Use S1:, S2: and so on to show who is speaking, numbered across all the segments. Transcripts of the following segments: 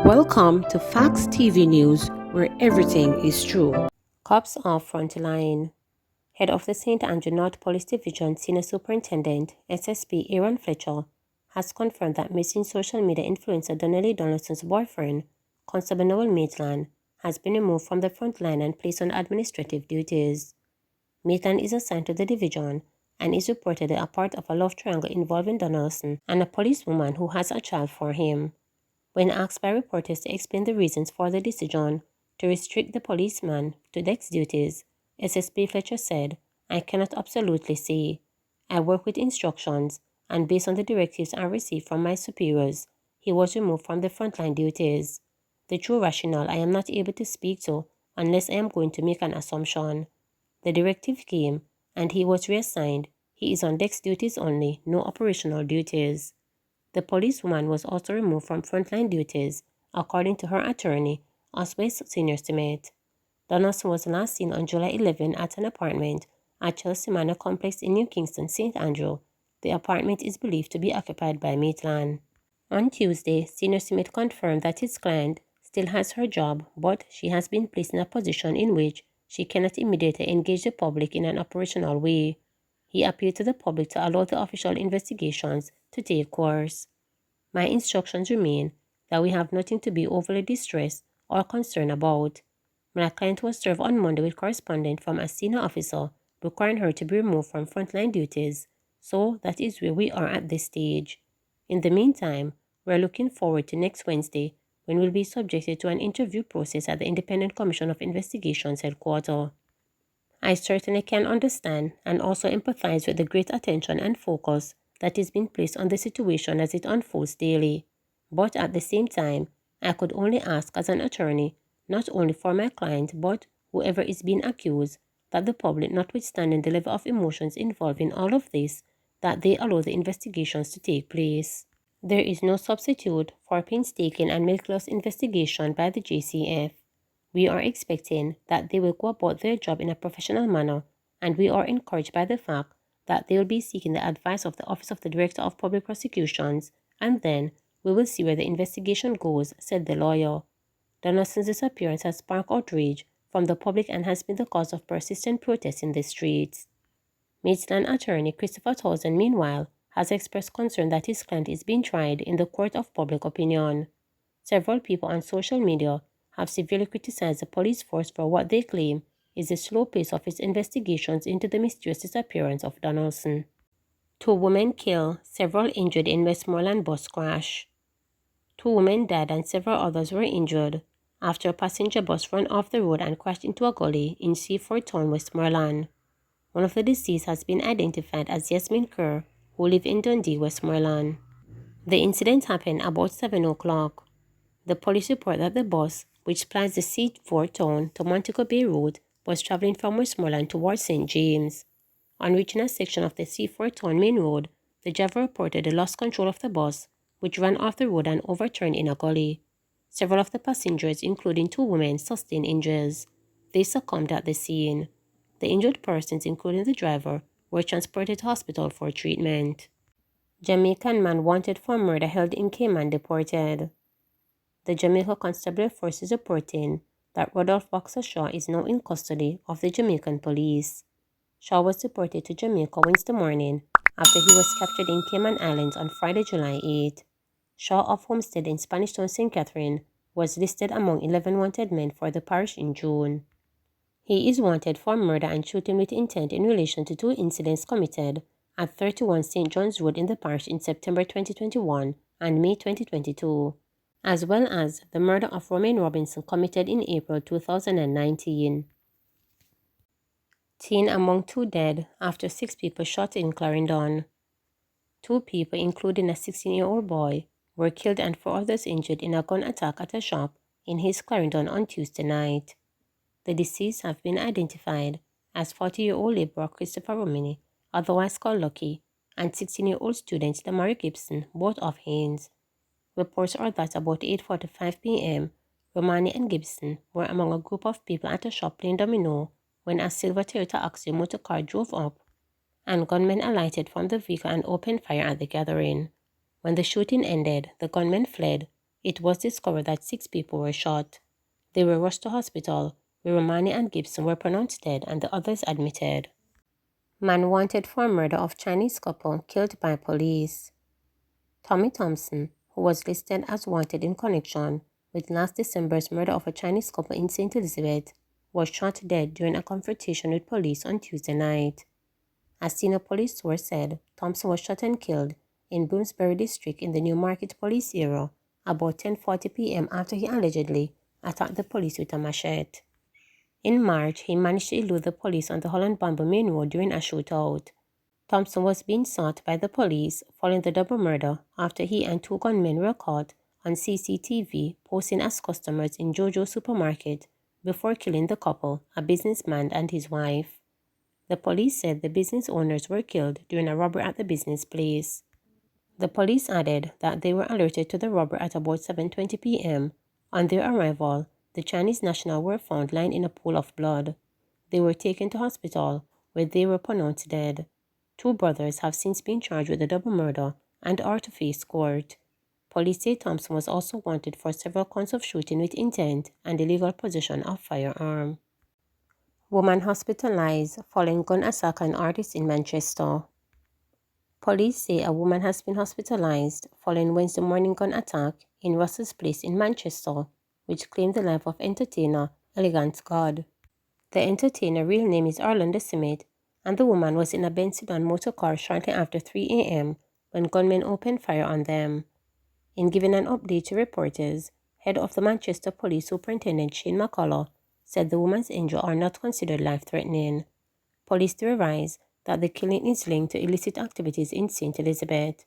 S1: Welcome to Facts TV News, where everything is true. Cops are frontline. Head of the St. Andrew North Police Division Senior Superintendent, SSP Aaron Fletcher, has confirmed that missing social media influencer Donnelly Donaldson's boyfriend, Constable Noel Maitland, has been removed from the front line and placed on administrative duties. Maitland is assigned to the division and is reportedly a part of a love triangle involving Donaldson and a policewoman who has a child for him. When asked by reporters to explain the reasons for the decision to restrict the policeman to desk duties, SSP Fletcher said, "I cannot absolutely say. I work with instructions, and based on the directives I received from my superiors, he was removed from the frontline duties. The true rationale I am not able to speak to unless I am going to make an assumption. The directive came, and he was reassigned. He is on desk duties only, no operational duties." The policewoman was also removed from frontline duties, according to her attorney, Oswald's senior estimate. Donaldson was last seen on July 11 at an apartment at Chelsea Manor Complex in New Kingston, St. Andrew. The apartment is believed to be occupied by Maitland. On Tuesday, senior estimate confirmed that his client still has her job, but she has been placed in a position in which she cannot immediately engage the public in an operational way. He appealed to the public to allow the official investigations to take course. "My instructions remain that we have nothing to be overly distressed or concerned about. My client was served on Monday with correspondence from a senior officer requiring her to be removed from frontline duties, so that is where we are at this stage. In the meantime, we are looking forward to next Wednesday, when we'll be subjected to an interview process at the Independent Commission of Investigations headquarters. I certainly can understand and also empathize with the great attention and focus that is being placed on the situation as it unfolds daily. But at the same time, I could only ask as an attorney, not only for my client but whoever is being accused, that the public, notwithstanding the level of emotions involved in all of this, that they allow the investigations to take place. There is no substitute for painstaking and meticulous investigation by the JCF. We are expecting that they will go about their job in a professional manner, and we are encouraged by the fact that they will be seeking the advice of the Office of the Director of Public Prosecutions, and then we will see where the investigation goes," said the lawyer. Donaldson's disappearance has sparked outrage from the public and has been the cause of persistent protests in the streets. Maitland attorney Christopher Townsend, meanwhile, has expressed concern that his client is being tried in the court of public opinion. Several people on social media have severely criticized the police force for what they claim is the slow pace of its investigations into the mysterious disappearance of Donaldson. 2 women killed, several injured in Westmoreland bus crash. 2 women died and several others were injured after a passenger bus ran off the road and crashed into a gully in Seaford Town, Westmoreland. One of the deceased has been identified as Yasmin Kerr, who live in Dundee, Westmoreland. The incident happened about 7 o'clock. The police report that the bus, which plies the Seaford Town to Montego Bay Road, was traveling from Westmoreland towards St. James. On reaching a section of the Seaford Town main road, the driver reported the lost control of the bus, which ran off the road and overturned in a gully. Several of the passengers, including 2 women, sustained injuries. They succumbed at the scene. The injured persons, including the driver, were transported to hospital for treatment. Jamaican man wanted for murder held in Cayman deported. The Jamaica Constabulary Force is reporting that Rodolph Boxer Shaw is now in custody of the Jamaican police. Shaw was deported to Jamaica Wednesday morning after he was captured in Cayman Islands on Friday, July 8. Shaw of Homestead in Spanish Town, St. Catherine, was listed among 11 wanted men for the parish in June. He is wanted for murder and shooting with intent in relation to 2 incidents committed at 31 St. John's Road in the parish in September 2021 and May 2022. As well as the murder of Romaine Robinson committed in April 2019. Teen among 2 dead after 6 people shot in Clarendon. 2 people, including a 16-year-old boy, were killed and 4 others injured in a gun attack at a shop in East Clarendon on Tuesday night. The deceased have been identified as 40-year-old laborer Christopher Romini, otherwise called Lucky, and 16-year-old student Damari Gibson, both of Haynes. Reports are that about 8:45 p.m., Romani and Gibson were among a group of people at a shop playing domino when a silver Toyota Axio motor car drove up and gunmen alighted from the vehicle and opened fire at the gathering. When the shooting ended, the gunmen fled, it was discovered that 6 people were shot. They were rushed to hospital, where Romani and Gibson were pronounced dead and the others admitted. Man wanted for murder of Chinese couple killed by police. Tommy Thompson, who was listed as wanted in connection with last December's murder of a Chinese couple in St. Elizabeth, was shot dead during a confrontation with police on Tuesday night. A senior police source said Thompson was shot and killed in Bloomsbury district in the Newmarket police area about 10:40 p.m. after he allegedly attacked the police with a machete. In March, he managed to elude the police on the Holland Bamboo Main Road during a shootout. Thompson was being sought by the police following the double murder after he and 2 gunmen were caught on CCTV posing as customers in Jojo's supermarket before killing the couple, a businessman and his wife. The police said the business owners were killed during a robbery at the business place. The police added that they were alerted to the robbery at about 7:20 p.m. On their arrival, the Chinese nationals were found lying in a pool of blood. They were taken to hospital, where they were pronounced dead. 2 brothers have since been charged with the double murder and are to face court. Police say Thompson was also wanted for several counts of shooting with intent and illegal possession of firearm. Woman hospitalized following gun attack on artist in Manchester. Police say a woman has been hospitalized following Wednesday morning gun attack in Russell's Place in Manchester, which claimed the life of entertainer Elegant God. The entertainer's real name is Orlando Simmet, and the woman was in a Benz sedan motor car shortly after 3 a.m. when gunmen opened fire on them. In giving an update to reporters, head of the Manchester Police Superintendent Shane McCullough said the woman's injuries are not considered life-threatening. Police theorize that the killing is linked to illicit activities in St. Elizabeth.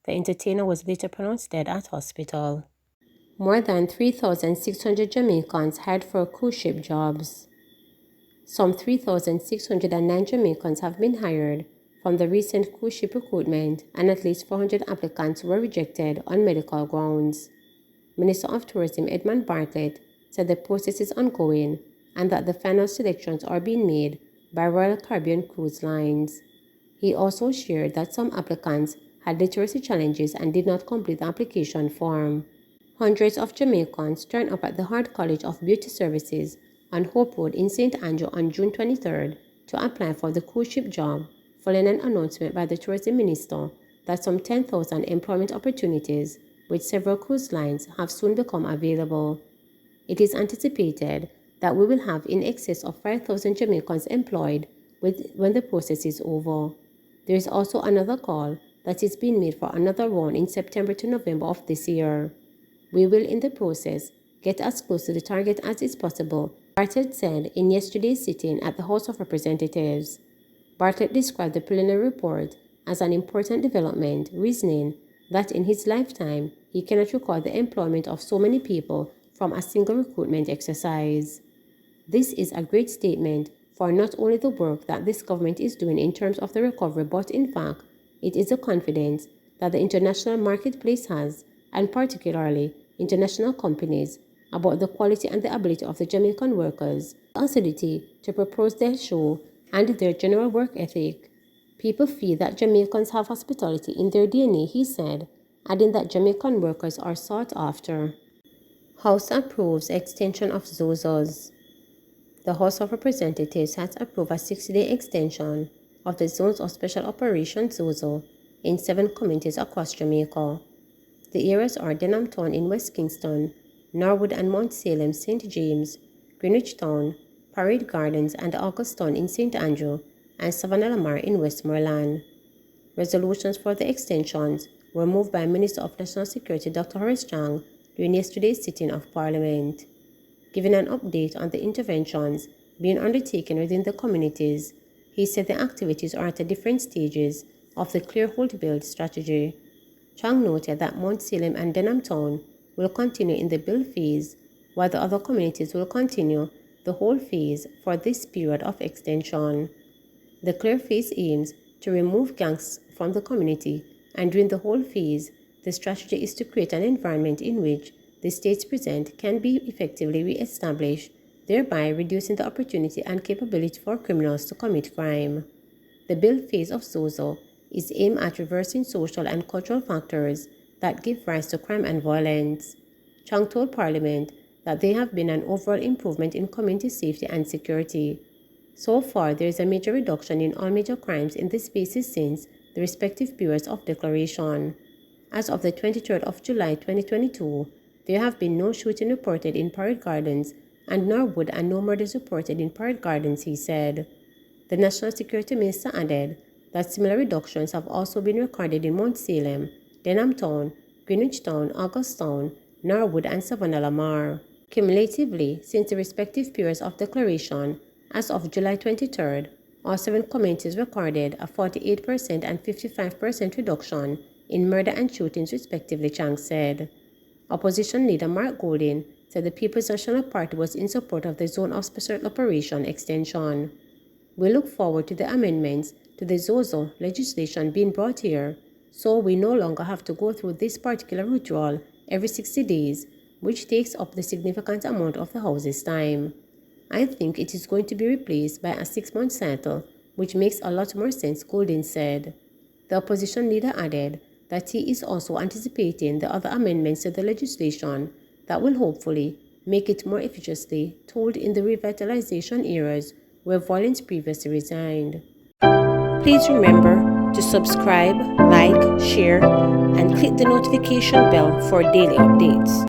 S1: The entertainer was later pronounced dead at hospital. More than 3,600 Jamaicans hired for cruise ship jobs. Some 3,609 Jamaicans have been hired from the recent cruise ship recruitment, and at least 400 applicants were rejected on medical grounds. Minister of Tourism Edmund Bartlett said the process is ongoing and that the final selections are being made by Royal Caribbean Cruise Lines. He also shared that some applicants had literacy challenges and did not complete the application form. Hundreds of Jamaicans turned up at the Hart College of Beauty Services on Hope Road in St. Andrew on June 23rd to apply for the cruise ship job, following an announcement by the tourism minister that some 10,000 employment opportunities with several cruise lines have soon become available. It is anticipated that we will have in excess of 5,000 Jamaicans employed when the process is over. There is also another call that is being made for another round in September to November of this year. We will, in the process, get as close to the target as is possible, Bartlett said in yesterday's sitting at the House of Representatives. Bartlett described the preliminary report as an important development, reasoning that in his lifetime he cannot recall the employment of so many people from a single recruitment exercise. This is a great statement for not only the work that this government is doing in terms of the recovery, but in fact, it is a confidence that the international marketplace has, and particularly international companies, about the quality and the ability of the Jamaican workers, the acidity to propose their show, and their general work ethic. People feel that Jamaicans have hospitality in their DNA, he said, adding that Jamaican workers are sought after. House approves extension of ZOZOs. The House of Representatives has approved a 60-day extension of the Zones of Special Operations ZOZO in 7 communities across Jamaica. The areas are Denham Town in West Kingston, Norwood and Mount Salem, St. James, Greenwich Town, Parade Gardens and Auguston in St. Andrew, and Savannah Lamar in Westmoreland. Resolutions for the extensions were moved by Minister of National Security Dr. Horace Chang during yesterday's sitting of Parliament. Giving an update on the interventions being undertaken within the communities, he said the activities are at different stages of the Clear Hold Build strategy. Chang noted that Mount Salem and Denham Town will continue in the build phase, while the other communities will continue the whole phase for this period of extension. The Clear phase aims to remove gangs from the community, and during the whole phase, the strategy is to create an environment in which the states present can be effectively re-established, thereby reducing the opportunity and capability for criminals to commit crime. The build phase of ZOZO is aimed at reversing social and cultural factors that give rise to crime and violence. Chang told Parliament that there have been an overall improvement in community safety and security. So far, there is a major reduction in all major crimes in these spaces since the respective periods of declaration. As of the 23rd of July 2022, there have been no shooting reported in Parade Gardens and Norwood and no murders reported in Parade Gardens, he said. The National Security Minister added that similar reductions have also been recorded in Mount Salem, Denham Town, Greenwich Town, Augustown, Norwood, and Savannah Lamar. Cumulatively, since the respective periods of declaration, as of July 23rd, all 7 communities recorded a 48% and 55% reduction in murder and shootings respectively, Chang said. Opposition leader Mark Golding said the People's National Party was in support of the Zone of Special Operation extension. We look forward to the amendments to the ZOZO legislation being brought here, so we no longer have to go through this particular ritual every 60 days, which takes up the significant amount of the House's time. I think it is going to be replaced by a 6-month cycle, which makes a lot more sense, Golding said. The opposition leader added that he is also anticipating the other amendments to the legislation that will hopefully make it more efficaciously told in the revitalization areas where violence previously resigned. Please remember to subscribe, like, share, and click the notification bell for daily updates.